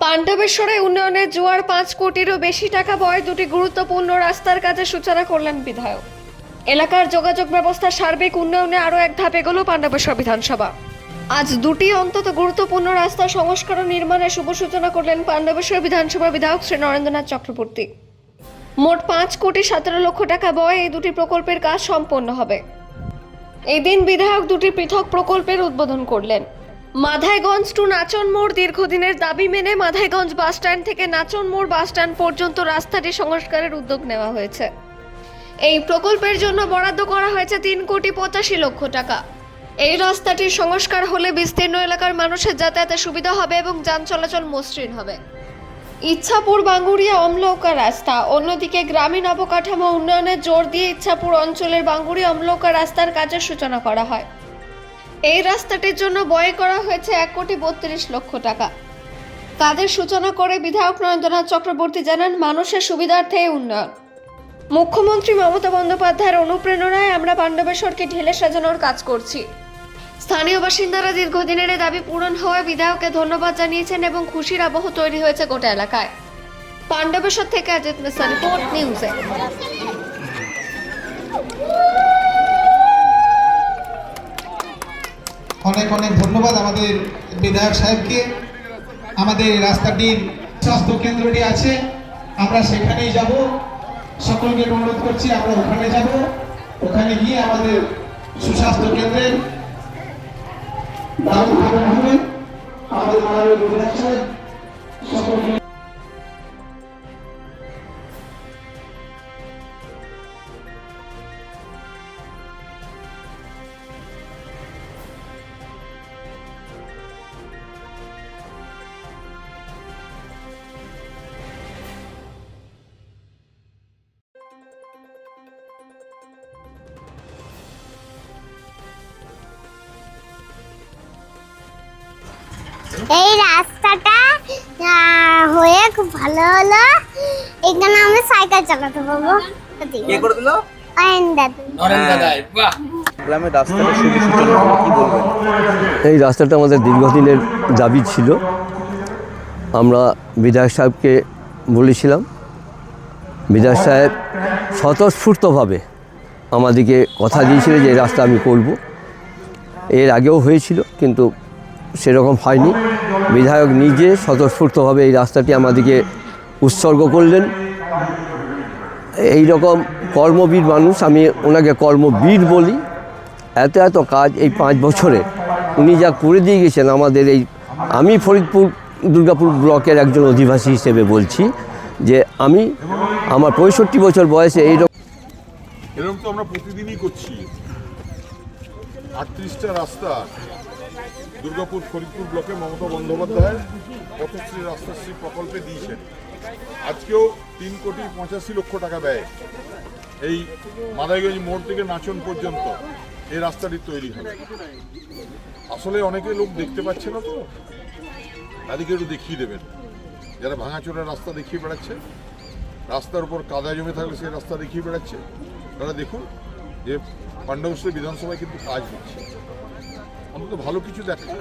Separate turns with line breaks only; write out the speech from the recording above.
পাণ্ডবেশ্বরে উন্নয়নের জোয়ার 5 কোটিরও বেশি টাকা ব্যয়ে দুটি গুরুত্বপূর্ণ রাস্তার কাজের সূচনা করলেন বিধায়ক। এলাকার যোগাযোগ ব্যবস্থা সার্বিক উন্নয়নে আরও এক ধাপ এগোলো পাণ্ডবেশ্বর বিধানসভা। আজ দুটি অন্তত গুরুত্বপূর্ণ রাস্তা সংস্কার ও নির্মাণের শুভ সূচনা করলেন পাণ্ডবেশ্বর বিধানসভা বিধায়ক শ্রী নরেন্দ্রনাথ চক্রবর্তী। মোট 5 কোটি 17 লক্ষ টাকা ব্যয়ে এই দুটি প্রকল্পের কাজ সম্পন্ন হবে। এই দিন বিধায়ক দুটি পৃথক প্রকল্পের উদ্বোধন করলেন। মাধাইগঞ্জ টু নাচন মোড় দীর্ঘদিনের দাবি মেনে মাধাইগঞ্জ বাস স্ট্যান্ড থেকে নাচন মোড় বাস স্ট্যান্ড পর্যন্ত রাস্তাটি সংস্কারের উদ্যোগ নেওয়া হয়েছে। এই প্রকল্পের জন্য বরাদ্দ করা হয়েছে 3 কোটি 85 লক্ষ টাকা। এই রাস্তাটির সংস্কার হলে বিস্তীর্ণ এলাকার মানুষের যাতায়াতে সুবিধা হবে এবং যান চলাচল মসৃণ হবে। ইচ্ছাপুর বাঙ্গুড়িয়া অমলৌকা রাস্তা, অন্যদিকে গ্রামীণ অবকাঠামো উন্নয়নের জোর দিয়ে ইচ্ছাপুর অঞ্চলের বাঙ্গুড়িয়া অমলৌকা রাস্তার কাজের সূচনা করা হয়। এই রাস্তাটির জন্য ব্যয় করা হয়েছে 1 কোটি 32 লক্ষ টাকা। কাজের সূচনা করে বিধায়ক নরেন্দ্রনাথ চক্রবর্তী জানান, মানুষের সুবিধার্থে এই উন্নয়ন। মুখ্যমন্ত্রী মমতা বন্দ্যোপাধ্যায়ের অনুপ্রেরণায় আমরা পাণ্ডবেশ্বরকে ঢেলে সাজানোর কাজ করছি। স্থানীয় বাসিন্দারা দীর্ঘদিনের এই দাবি পূরণ হওয়ায় বিধায়ককে ধন্যবাদ জানিয়েছেন এবং খুশির আবহ তৈরি হয়েছে গোটা এলাকায়। পাণ্ডবেশ্বর থেকে অজিত মিশ্রা, রিপোর্ট নিউজে।
অনেক অনেক ধন্যবাদ আমাদের বিধায়ক সাহেবকে। আমাদের রাস্তাটির স্বাস্থ্য কেন্দ্রটি আছে, আমরা সেখানেই যাব। সকলকে অনুরোধ করছি আমরা ওখানে যাব, ওখানে গিয়ে আমাদের সুস্বাস্থ্য কেন্দ্রের দাম উত্থাপন হবে। আমাদের মাননীয় বিধায়ক সাহেব সকলকে
এই রাস্তাটা হয়ে খুব ভালো হলো। এখানে আমরা সাইকেল চালাতে পারবো।
কে করে দিল?
গ্রামের রাস্তাটা শুভ সূচনা হলো, কি বলবেন? এই রাস্তাটা আমাদের দীর্ঘদিনের দাবি ছিল। আমরা বিধায়ক সাহেবকে বলেছিলাম, বিধায়ক সাহেব স্বতঃস্ফূর্তভাবে আমাদেরকে কথা দিয়েছিল যে এই রাস্তা আমি করব। এর আগেও হয়েছিল কিন্তু সেরকম হয়নি। বিধায়ক নিজে স্বতঃস্ফূর্তভাবে এই রাস্তাটি আমাদেরকে উৎসর্গ করলেন। এই রকম কর্মবীর মানুষ, আমি ওনাকে কর্মবীর বলি। এত এত কাজ এই 5 বছরে উনি যা করে দিয়ে গেছেন আমাদের এই, আমি ফরিদপুর দুর্গাপুর ব্লকের একজন অধিবাসী হিসেবে বলছি যে আমি আমার 65 বছর বয়সে
এরকম তো আমরা প্রতিদিনই করছি। 38টা রাস্তা দুর্গাপুর ফরিদপুর ব্লকে মমতা বন্দ্যোপাধ্যায় পথশ্রী রাস্তাশ্রী প্রকল্পে দিয়েছেন। আজকেও 3 কোটি 85 লক্ষ টাকা ব্যয় এই মাদাইগঞ্জ মোড় থেকে নাচন পর্যন্ত এই রাস্তাটি তৈরি হবে। আসলে অনেকে লোক দেখতে পাচ্ছে না, তো তাদেরকে একটু দেখিয়ে দেবেন। যারা ভাঙাচোরা রাস্তা দেখিয়ে বেড়াচ্ছে, রাস্তার উপর কাদা জমে থাকলে সেই রাস্তা দেখিয়ে বেড়াচ্ছে, তারা দেখুন যে পাণ্ডবেশ্বর বিধানসভায় কিন্তু কাজ হচ্ছে। অন্তত ভালো কিছু দেখা।